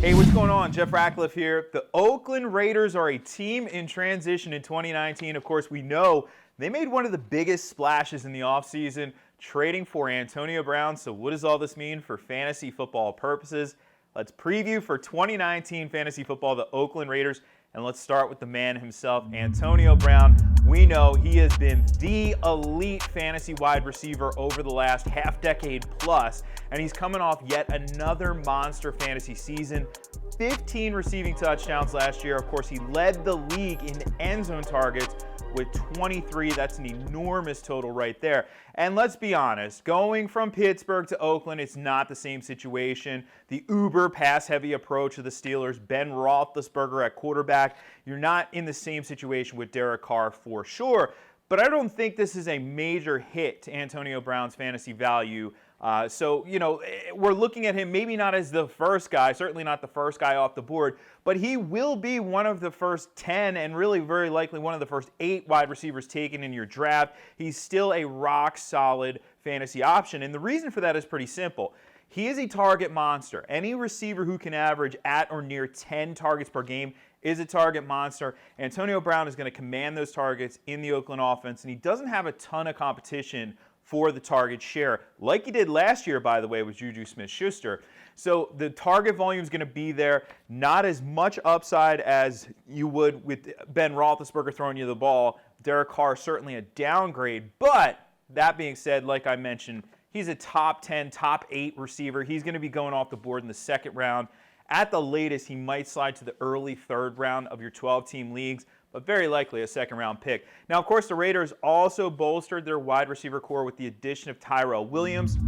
Hey, what's going on? Jeff Ratcliffe here. The Oakland Raiders are a team in transition in 2019. Of course, we know they made one of the biggest splashes in the offseason, trading for Antonio Brown. So what does all this mean for fantasy football purposes? Let's preview for 2019 fantasy football, the Oakland Raiders. And let's start with the man himself, Antonio Brown. We know he has been the elite fantasy wide receiver over the last half decade plus, and he's coming off yet another monster fantasy season. 15 receiving touchdowns last year. Of course, he led the league in end zone targets with 23. That's an enormous total right there. And let's be honest, going from Pittsburgh to Oakland, it's not the same situation. The uber pass-heavy approach of the Steelers, Ben Roethlisberger at quarterback, you're not in the same situation with Derek Carr for sure. But I don't think this is a major hit to Antonio Brown's fantasy value. So, we're looking at him maybe not as the first guy, certainly not the first guy off the board, but he will be one of the first 10 and really very likely one of the first 8 wide receivers taken in your draft. He's still a rock-solid fantasy option, and the reason for that is pretty simple. He is a target monster. Any receiver who can average at or near 10 targets per game is a target monster. Antonio Brown is going to command those targets in the Oakland offense, and he doesn't have a ton of competition for the target share, like he did last year, by the way, with Juju Smith-Schuster. So the target volume is going to be there, not as much upside as you would with Ben Roethlisberger throwing you the ball. Derek Carr, certainly a downgrade, but that being said, like I mentioned, he's a top 10, top 8 receiver. He's going to be going off the board in the second round. At the latest, he might slide to the early third round of your 12-team leagues, but very likely a second-round pick. Now, of course, the Raiders also bolstered their wide receiver core with the addition of Tyrell Williams.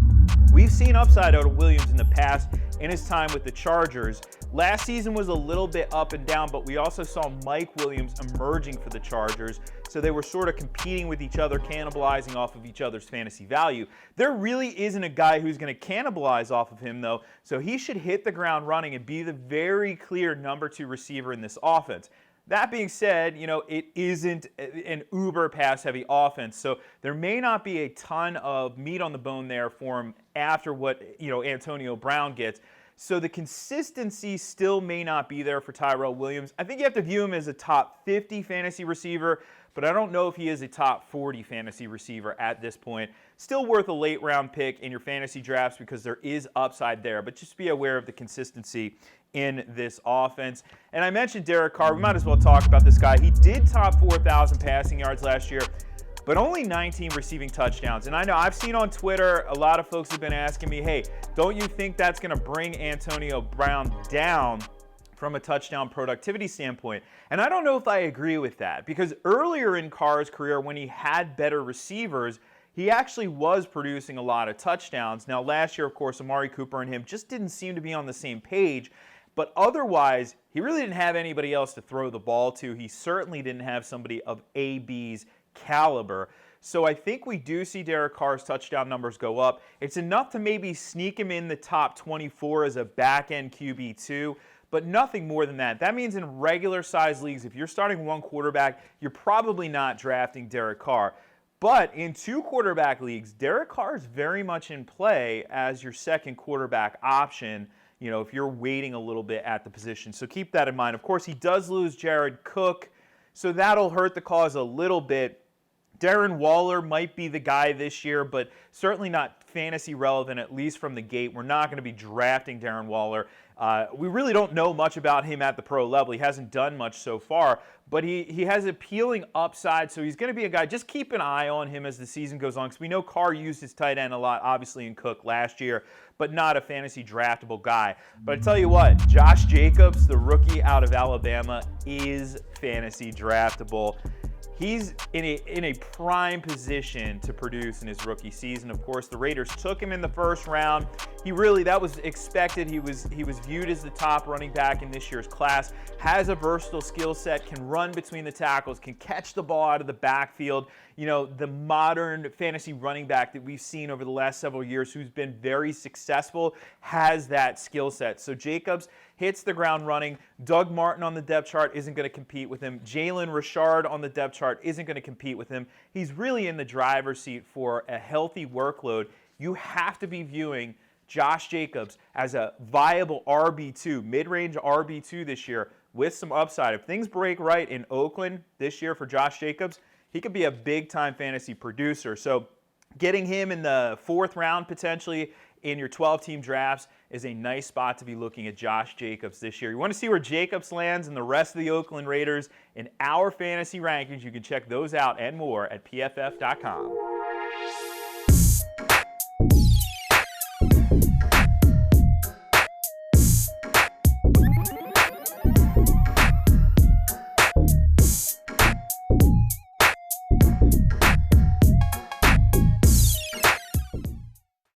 We've seen upside out of Williams in the past in his time with the Chargers. Last season was a little bit up and down, but we also saw Mike Williams emerging for the Chargers, so they were sort of competing with each other, cannibalizing off of each other's fantasy value. There really isn't a guy who's going to cannibalize off of him, though, so he should hit the ground running and be the very clear number 2 receiver in this offense. That being said, it isn't an uber pass-heavy offense, so there may not be a ton of meat on the bone there for him after what Antonio Brown gets. So the consistency still may not be there for Tyrell Williams. I think you have to view him as a top 50 fantasy receiver, but I don't know if he is a top 40 fantasy receiver at this point. Still worth a late-round pick in your fantasy drafts because there is upside there, but just be aware of the consistency in this offense. And I mentioned Derek Carr. We might as well talk about this guy. He did top 4,000 passing yards last year, but only 19 receiving touchdowns. And I know I've seen on Twitter a lot of folks have been asking me, hey, don't you think that's going to bring Antonio Brown down from a touchdown productivity standpoint? And I don't know if I agree with that, because earlier in Carr's career, when he had better receivers, he actually was producing a lot of touchdowns. Now, last year, of course, Amari Cooper and him just didn't seem to be on the same page. But otherwise, he really didn't have anybody else to throw the ball to. He certainly didn't have somebody of AB's caliber. So I think we do see Derek Carr's touchdown numbers go up. It's enough to maybe sneak him in the top 24 as a back-end QB2, but nothing more than that. That means in regular-sized leagues, if you're starting one quarterback, you're probably not drafting Derek Carr. But in 2 quarterback leagues, Derek Carr is very much in play as your second quarterback option, if you're waiting a little bit at the position. So keep that in mind. Of course, he does lose Jared Cook, so that'll hurt the cause a little bit. Darren Waller might be the guy this year, but certainly not fantasy relevant, at least from the gate. We're not going to be drafting Darren Waller. We really don't know much about him at the pro level. He hasn't done much so far, but he has appealing upside, so he's going to be a guy. Just keep an eye on him as the season goes on, because we know Carr used his tight end a lot, obviously, in Cook last year, but not a fantasy draftable guy. But I tell you what, Josh Jacobs, the rookie out of Alabama, is fantasy draftable. He's in a prime position to produce in his rookie season. Of course, the Raiders took him in the first round. That was expected. He was viewed as the top running back in this year's class. Has a versatile skill set, can run between the tackles, can catch the ball out of the backfield. The modern fantasy running back that we've seen over the last several years who's been very successful has that skill set. So Jacobs hits the ground running. Doug Martin on the depth chart isn't going to compete with him. Jalen Richard on the depth chart isn't going to compete with him. He's really in the driver's seat for a healthy workload. You have to be viewing Josh Jacobs as a viable RB2, mid-range RB2 this year with some upside. If things break right in Oakland this year for Josh Jacobs, he could be a big-time fantasy producer. So getting him in the 4th round potentially in your 12-team drafts is a nice spot to be looking at Josh Jacobs this year. You want to see where Jacobs lands and the rest of the Oakland Raiders in our fantasy rankings? You can check those out and more at PFF.com.